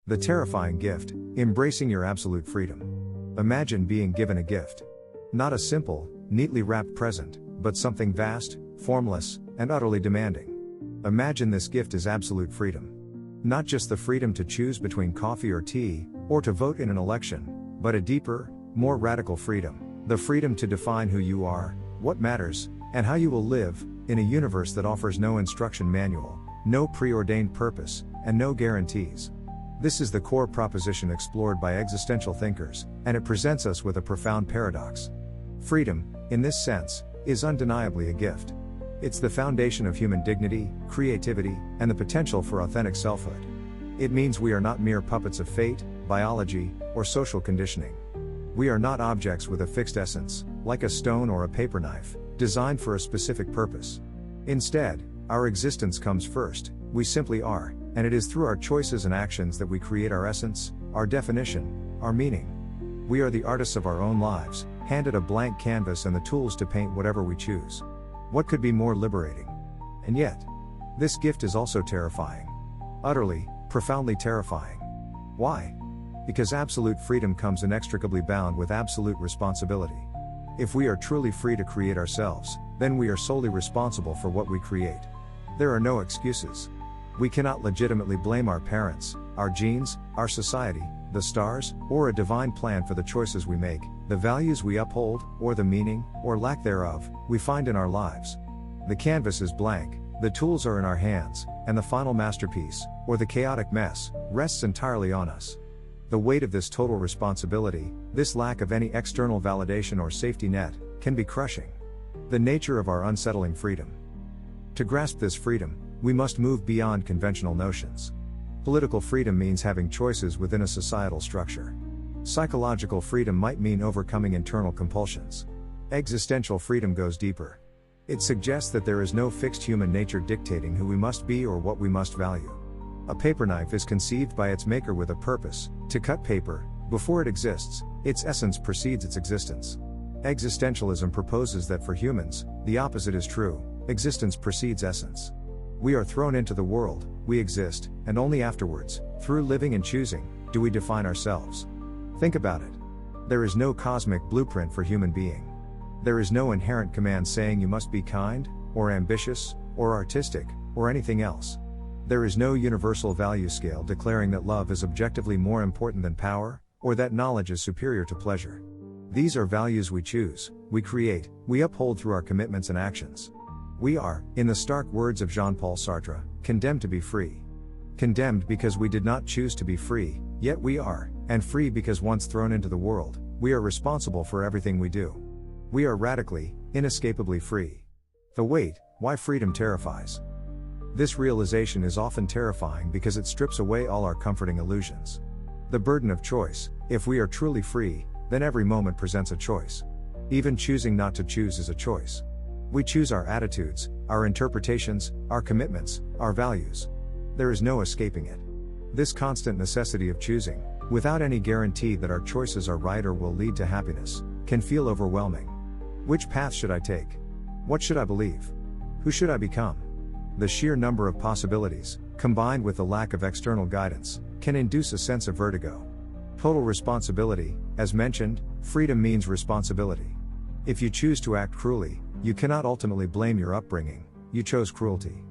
The terrifying gift, embracing your absolute freedom. Imagine being given a gift. Not a simple, neatly wrapped present, but something vast, formless, and utterly demanding. Imagine this gift is absolute freedom. Not just the freedom to choose between coffee or tea, or to vote in an election, but a deeper, more radical freedom. The freedom to define who you are, what matters, and how you will live, in a universe that offers no instruction manual, no preordained purpose, and no guarantees. This is the core proposition explored by existential thinkers, and it presents us with a profound paradox. Freedom, in this sense, is undeniably a gift. It's the foundation of human dignity, creativity, and the potential for authentic selfhood. It means we are not mere puppets of fate, biology, or social conditioning. We are not objects with a fixed essence, like a stone or a paper knife, designed for a specific purpose. Instead, our existence comes first, we simply are, and it is through our choices and actions that we create our essence, our definition, our meaning. We are the artists of our own lives, handed a blank canvas and the tools to paint whatever we choose. What could be more liberating? And yet, this gift is also terrifying. Utterly, profoundly terrifying. Why? Because absolute freedom comes inextricably bound with absolute responsibility. If we are truly free to create ourselves, then we are solely responsible for what we create. There are no excuses. We cannot legitimately blame our parents, our genes, our society, the stars, or a divine plan for the choices we make, the values we uphold, or the meaning, or lack thereof, we find in our lives. The canvas is blank, the tools are in our hands, and the final masterpiece, or the chaotic mess, rests entirely on us. The weight of this total responsibility, this lack of any external validation or safety net, can be crushing. The nature of our unsettling freedom. To grasp this freedom, we must move beyond conventional notions. Political freedom means having choices within a societal structure. Psychological freedom might mean overcoming internal compulsions. Existential freedom goes deeper. It suggests that there is no fixed human nature dictating who we must be or what we must value. A paper knife is conceived by its maker with a purpose, to cut paper. Before it exists, its essence precedes its existence. Existentialism proposes that for humans, the opposite is true, existence precedes essence. We are thrown into the world, we exist, and only afterwards, through living and choosing, do we define ourselves. Think about it. There is no cosmic blueprint for human being. There is no inherent command saying you must be kind, or ambitious, or artistic, or anything else. There is no universal value scale declaring that love is objectively more important than power, or that knowledge is superior to pleasure. These are values we choose, we create, we uphold through our commitments and actions. We are, in the stark words of Jean-Paul Sartre, condemned to be free. Condemned because we did not choose to be free, yet we are, and free because once thrown into the world, we are responsible for everything we do. We are radically, inescapably free. The weight, why freedom terrifies. This realization is often terrifying because it strips away all our comforting illusions. The burden of choice, if we are truly free, then every moment presents a choice. Even choosing not to choose is a choice. We choose our attitudes, our interpretations, our commitments, our values. There is no escaping it. This constant necessity of choosing, without any guarantee that our choices are right or will lead to happiness, can feel overwhelming. Which path should I take? What should I believe? Who should I become? The sheer number of possibilities, combined with the lack of external guidance, can induce a sense of vertigo. Total responsibility, as mentioned, freedom means responsibility. If you choose to act cruelly, you cannot ultimately blame your upbringing, you chose cruelty.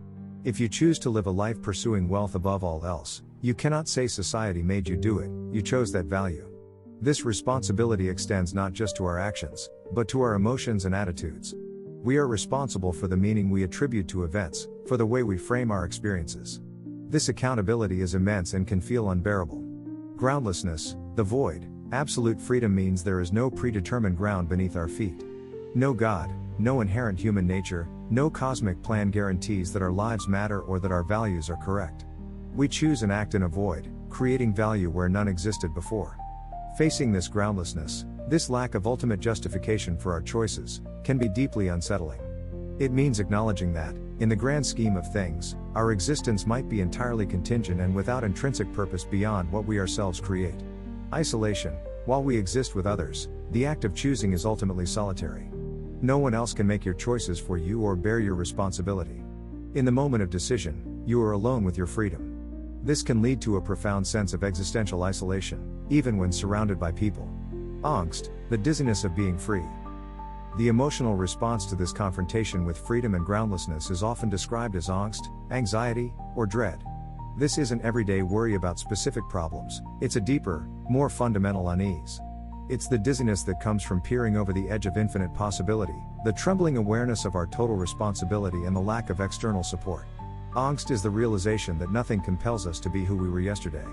If you choose to live a life pursuing wealth above all else, you cannot say society made you do it, you chose that value. This responsibility extends not just to our actions, but to our emotions and attitudes. We are responsible for the meaning we attribute to events, for the way we frame our experiences. This accountability is immense and can feel unbearable. Groundlessness, the void, absolute freedom means there is no predetermined ground beneath our feet. No God, no inherent human nature, no cosmic plan guarantees that our lives matter or that our values are correct. We choose and act in a void, creating value where none existed before. Facing this groundlessness, this lack of ultimate justification for our choices, can be deeply unsettling. It means acknowledging that, in the grand scheme of things, our existence might be entirely contingent and without intrinsic purpose beyond what we ourselves create. Isolation, while we exist with others, the act of choosing is ultimately solitary. No one else can make your choices for you or bear your responsibility. In the moment of decision, you are alone with your freedom. This can lead to a profound sense of existential isolation, even when surrounded by people. Angst, the dizziness of being free. The emotional response to this confrontation with freedom and groundlessness is often described as angst, anxiety, or dread. This isn't everyday worry about specific problems, it's a deeper, more fundamental unease. It's the dizziness that comes from peering over the edge of infinite possibility, the trembling awareness of our total responsibility and the lack of external support. Angst is the realization that nothing compels us to be who we were yesterday.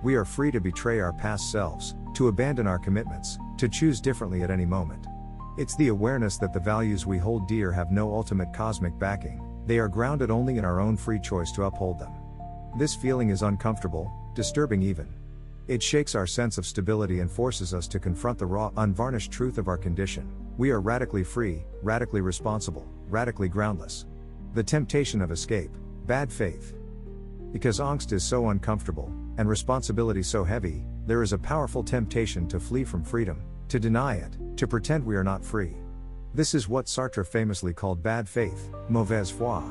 We are free to betray our past selves, to abandon our commitments, to choose differently at any moment. It's the awareness that the values we hold dear have no ultimate cosmic backing, they are grounded only in our own free choice to uphold them. This feeling is uncomfortable, disturbing even. It shakes our sense of stability and forces us to confront the raw, unvarnished truth of our condition. We are radically free, radically responsible, radically groundless. The temptation of escape, bad faith. Because angst is so uncomfortable, and responsibility so heavy, there is a powerful temptation to flee from freedom, to deny it, to pretend we are not free. This is what Sartre famously called bad faith, mauvaise foi.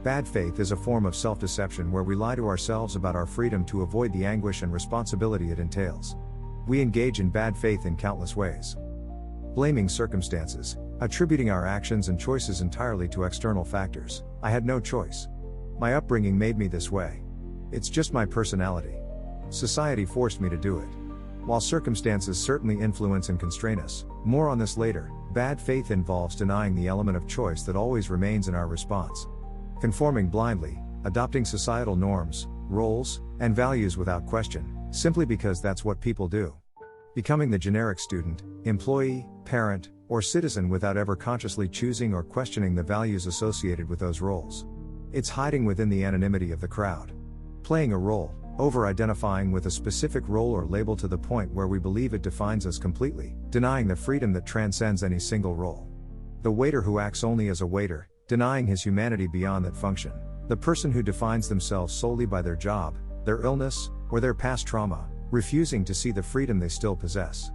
Bad faith is a form of self-deception where we lie to ourselves about our freedom to avoid the anguish and responsibility it entails. We engage in bad faith in countless ways. Blaming circumstances, attributing our actions and choices entirely to external factors. I had no choice. My upbringing made me this way. It's just my personality. Society forced me to do it. While circumstances certainly influence and constrain us, more on this later, bad faith involves denying the element of choice that always remains in our response. Conforming blindly, adopting societal norms, roles, and values without question, simply because that's what people do. Becoming the generic student, employee, parent, or citizen without ever consciously choosing or questioning the values associated with those roles. It's hiding within the anonymity of the crowd. Playing a role, over-identifying with a specific role or label to the point where we believe it defines us completely, denying the freedom that transcends any single role. The waiter who acts only as a waiter, denying his humanity beyond that function. The person who defines themselves solely by their job, their illness, or their past trauma, refusing to see the freedom they still possess.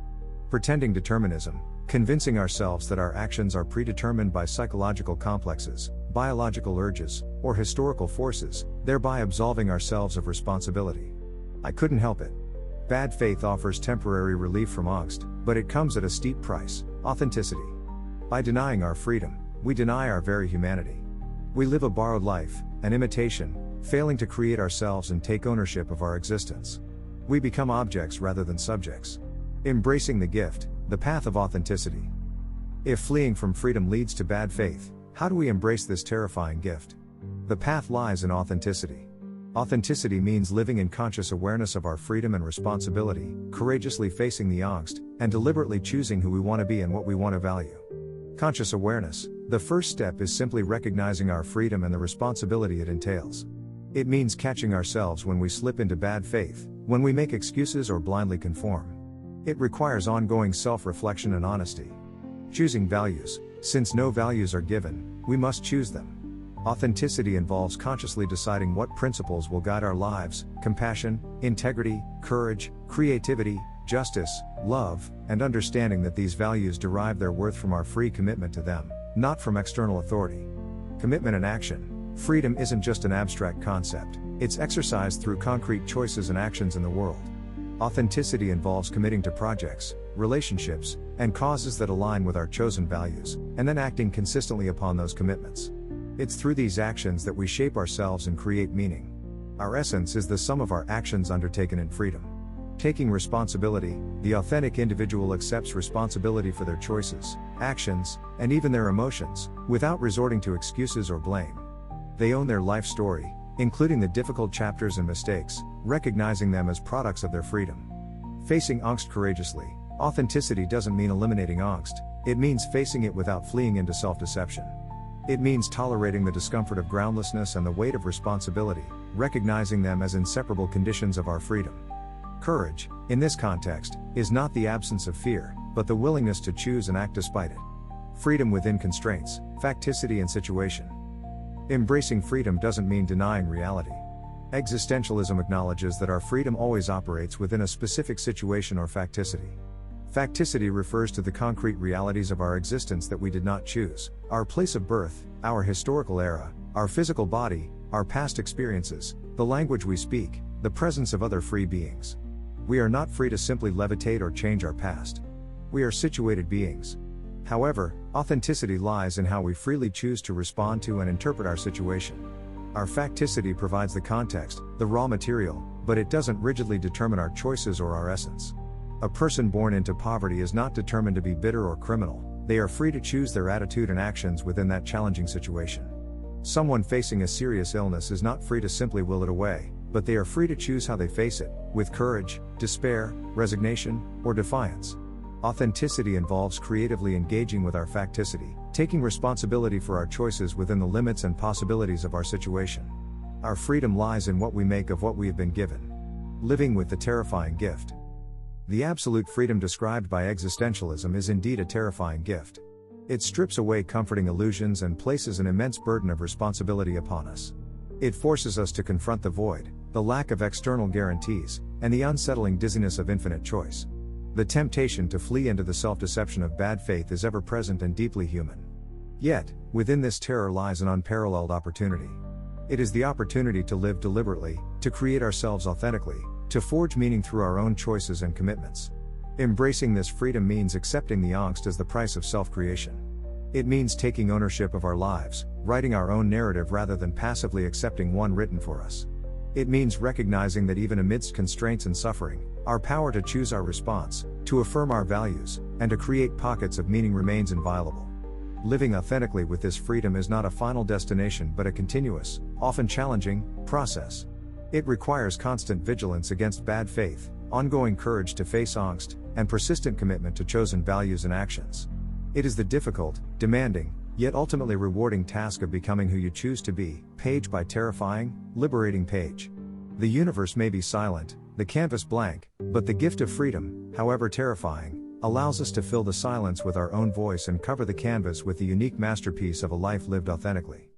Pretending determinism, convincing ourselves that our actions are predetermined by psychological complexes, biological urges, or historical forces, thereby absolving ourselves of responsibility. I couldn't help it. Bad faith offers temporary relief from angst, but it comes at a steep price: authenticity. By denying our freedom, we deny our very humanity. We live a borrowed life, an imitation, failing to create ourselves and take ownership of our existence. We become objects rather than subjects. Embracing the gift, the path of authenticity. If fleeing from freedom leads to bad faith, how do we embrace this terrifying gift? The path lies in authenticity. Authenticity means living in conscious awareness of our freedom and responsibility, courageously facing the angst, and deliberately choosing who we want to be and what we want to value. Conscious awareness, the first step is simply recognizing our freedom and the responsibility it entails. It means catching ourselves when we slip into bad faith, when we make excuses or blindly conform. It requires ongoing self-reflection and honesty. Choosing values, since no values are given, we must choose them. Authenticity involves consciously deciding what principles will guide our lives: compassion, integrity, courage, creativity, justice, love, and understanding that these values derive their worth from our free commitment to them, not from external authority. Commitment and action. Freedom isn't just an abstract concept, it's exercised through concrete choices and actions in the world. Authenticity involves committing to projects, relationships, and causes that align with our chosen values, and then acting consistently upon those commitments. It's through these actions that we shape ourselves and create meaning. Our essence is the sum of our actions undertaken in freedom. Taking responsibility, the authentic individual accepts responsibility for their choices, actions, and even their emotions, without resorting to excuses or blame. They own their life story, including the difficult chapters and mistakes, recognizing them as products of their freedom. Facing angst courageously. Authenticity doesn't mean eliminating angst, it means facing it without fleeing into self-deception. It means tolerating the discomfort of groundlessness and the weight of responsibility, recognizing them as inseparable conditions of our freedom. Courage, in this context, is not the absence of fear, but the willingness to choose and act despite it. Freedom within constraints, facticity and situation. Embracing freedom doesn't mean denying reality. Existentialism acknowledges that our freedom always operates within a specific situation or facticity. Facticity refers to the concrete realities of our existence that we did not choose: our place of birth, our historical era, our physical body, our past experiences, the language we speak, the presence of other free beings. We are not free to simply levitate or change our past. We are situated beings. However, authenticity lies in how we freely choose to respond to and interpret our situation. Our facticity provides the context, the raw material, but it doesn't rigidly determine our choices or our essence. A person born into poverty is not determined to be bitter or criminal, they are free to choose their attitude and actions within that challenging situation. Someone facing a serious illness is not free to simply will it away, but they are free to choose how they face it, with courage, despair, resignation, or defiance. Authenticity involves creatively engaging with our facticity, taking responsibility for our choices within the limits and possibilities of our situation. Our freedom lies in what we make of what we have been given. Living with the terrifying gift. The absolute freedom described by existentialism is indeed a terrifying gift. It strips away comforting illusions and places an immense burden of responsibility upon us. It forces us to confront the void, the lack of external guarantees, and the unsettling dizziness of infinite choice. The temptation to flee into the self-deception of bad faith is ever present and deeply human. Yet, within this terror lies an unparalleled opportunity. It is the opportunity to live deliberately, to create ourselves authentically, to forge meaning through our own choices and commitments. Embracing this freedom means accepting the angst as the price of self-creation. It means taking ownership of our lives, writing our own narrative rather than passively accepting one written for us. It means recognizing that even amidst constraints and suffering, our power to choose our response, to affirm our values, and to create pockets of meaning remains inviolable. Living authentically with this freedom is not a final destination but a continuous, often challenging, process. It requires constant vigilance against bad faith, ongoing courage to face angst, and persistent commitment to chosen values and actions. It is the difficult, demanding, yet ultimately rewarding task of becoming who you choose to be, page by terrifying, liberating page. The universe may be silent, the canvas blank, but the gift of freedom, however terrifying, allows us to fill the silence with our own voice and cover the canvas with the unique masterpiece of a life lived authentically.